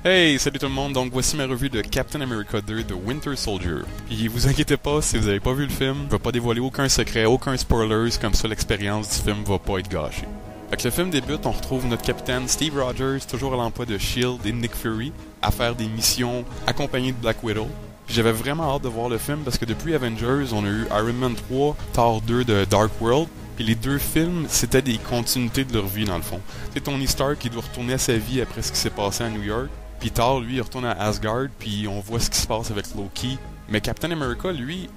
Hey, salut tout le monde, donc voici ma revue de Captain America 2 The Winter Soldier. Puis vous inquiétez pas, si vous avez pas vu le film, je vais pas dévoiler aucun secret, aucun spoilers, comme ça l'expérience du film va pas être gâchée. Fait que le film débute, on retrouve notre capitaine Steve Rogers, toujours à l'emploi de S.H.I.E.L.D. et Nick Fury, à faire des missions accompagnées de Black Widow. Puis j'avais vraiment hâte de voir le film parce que depuis Avengers, on a eu Iron Man 3, Thor 2 de Dark World. Puis les deux films, c'était des continuités de leur vie dans le fond. C'est Tony Stark qui doit retourner à sa vie après ce qui s'est passé à New York. Puis Thor, lui, il retourne à Asgard, puis on voit ce qui se passe avec Loki. Mais Captain America, lui,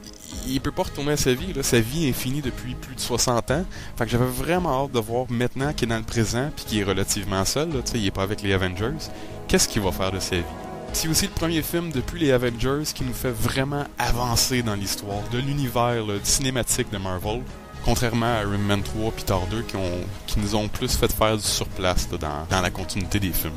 il peut pas retourner à sa vie, là. Sa vie est finie depuis plus de 60 ans. Fait que j'avais vraiment hâte de voir maintenant qu'il est dans le présent, puis qu'il est relativement seul, là, tu sais, il est pas avec les Avengers. Qu'est-ce qu'il va faire de sa vie? C'est aussi le premier film depuis les Avengers qui nous fait vraiment avancer dans l'histoire de l'univers là, cinématique de Marvel. Contrairement à Iron Man 3 et Thor 2 qui nous ont plus fait faire du surplace là, dans la continuité des films.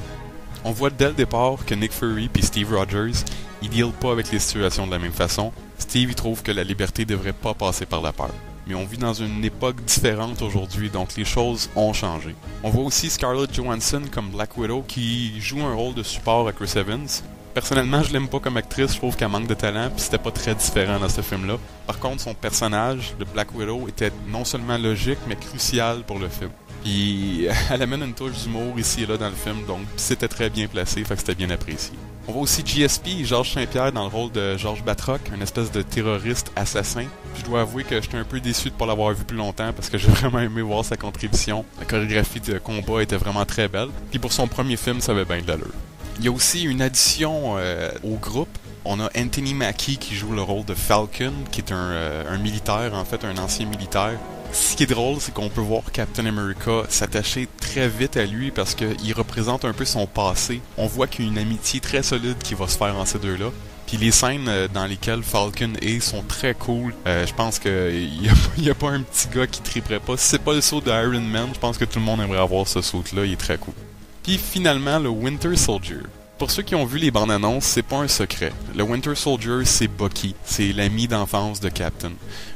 On voit dès le départ que Nick Fury et Steve Rogers, ils dealent pas avec les situations de la même façon. Steve, il trouve que la liberté devrait pas passer par la peur. Mais on vit dans une époque différente aujourd'hui, donc les choses ont changé. On voit aussi Scarlett Johansson comme Black Widow qui joue un rôle de support à Chris Evans. Personnellement, je l'aime pas comme actrice, je trouve qu'elle manque de talent, puis c'était pas très différent dans ce film-là. Par contre, son personnage, le Black Widow, était non seulement logique, mais crucial pour le film. Puis elle amène une touche d'humour ici et là dans le film, donc c'était très bien placé, fait que c'était bien apprécié. On voit aussi GSP, Georges Saint-Pierre, dans le rôle de Georges Batroc, une espèce de terroriste assassin. Je dois avouer que j'étais un peu déçu de ne pas l'avoir vu plus longtemps parce que j'ai vraiment aimé voir sa contribution. La chorégraphie de combat était vraiment très belle. Puis pour son premier film, ça avait bien de l'allure. Il y a aussi une addition au groupe. On a Anthony Mackie qui joue le rôle de Falcon, qui est un militaire, en fait, un ancien militaire. Ce qui est drôle, c'est qu'on peut voir Captain America s'attacher très vite à lui parce qu'il représente un peu son passé. On voit qu'il y a une amitié très solide qui va se faire entre ces deux-là. Puis les scènes dans lesquelles Falcon est sont très cool. Je pense qu'il n'y a pas un petit gars qui triperait pas. Si c'est pas le saut de Iron Man, je pense que tout le monde aimerait avoir ce saut-là. Il est très cool. Puis finalement, le Winter Soldier. Pour ceux qui ont vu les bandes annonces, c'est pas un secret. Le Winter Soldier, c'est Bucky. C'est l'ami d'enfance de Captain.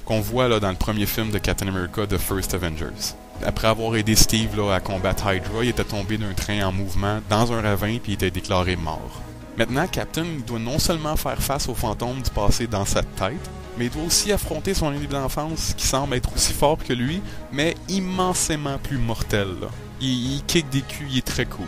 Qu'on voit là dans le premier film de Captain America, The First Avengers. Après avoir aidé Steve là, à combattre Hydra, il était tombé d'un train en mouvement dans un ravin puis il était déclaré mort. Maintenant, Captain doit non seulement faire face aux fantômes du passé dans sa tête, mais il doit aussi affronter son ami d'enfance qui semble être aussi fort que lui, mais immensément plus mortel. Là. Il kick des culs, il est très cool.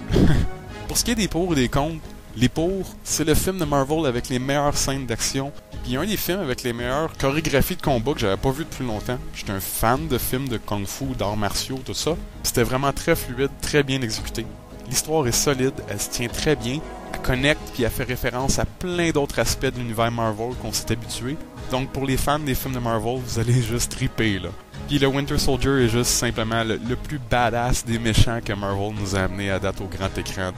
Pour ce qui est des pour et des contre, les pour, c'est le film de Marvel avec les meilleures scènes d'action, puis un des films avec les meilleures chorégraphies de combat que j'avais pas vu depuis longtemps. J'étais un fan de films de kung-fu, d'arts martiaux, tout ça. C'était vraiment très fluide, très bien exécuté. L'histoire est solide, elle se tient très bien, elle connecte puis elle fait référence à plein d'autres aspects de l'univers Marvel qu'on s'est habitué. Donc pour les fans des films de Marvel, vous allez juste triper là. Puis le Winter Soldier est juste simplement le plus badass des méchants que Marvel nous a amené à date au grand écran.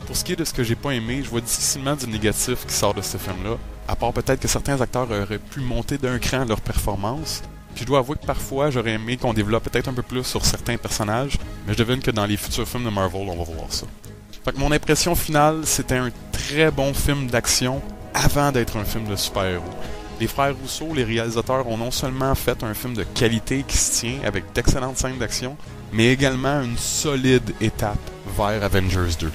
Pour ce qui est de ce que j'ai pas aimé, je vois difficilement du négatif qui sort de ce film-là, à part peut-être que certains acteurs auraient pu monter d'un cran leur performance. Puis je dois avouer que parfois j'aurais aimé qu'on développe peut-être un peu plus sur certains personnages, mais je devine que dans les futurs films de Marvel, on va voir ça. Fait que mon impression finale, c'était un très bon film d'action avant d'être un film de super-héros. Les frères Rousseau, les réalisateurs, ont non seulement fait un film de qualité qui se tient avec d'excellentes scènes d'action, mais également une solide étape vers Avengers 2.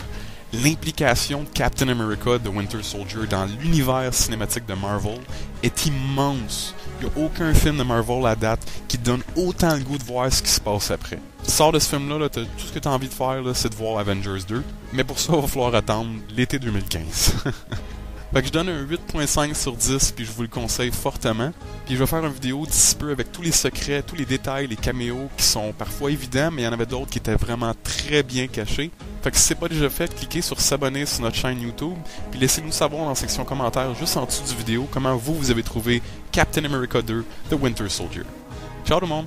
L'implication de Captain America The Winter Soldier dans l'univers cinématique de Marvel est immense. Il n'y a aucun film de Marvel à date qui donne autant le goût de voir ce qui se passe après. Tu sors de ce film-là, là, tout ce que tu as envie de faire, là, c'est de voir Avengers 2. Mais pour ça, il va falloir attendre l'été 2015. Fait que je donne un 8.5 sur 10, puis je vous le conseille fortement. Puis je vais faire une vidéo d'ici peu avec tous les secrets, tous les détails, les caméos qui sont parfois évidents, mais il y en avait d'autres qui étaient vraiment très bien cachés. Fait que si c'est pas déjà fait, cliquez sur s'abonner sur notre chaîne YouTube, puis laissez-nous savoir dans la section commentaires juste en dessous du vidéo comment vous avez trouvé Captain America 2 The Winter Soldier. Ciao tout le monde!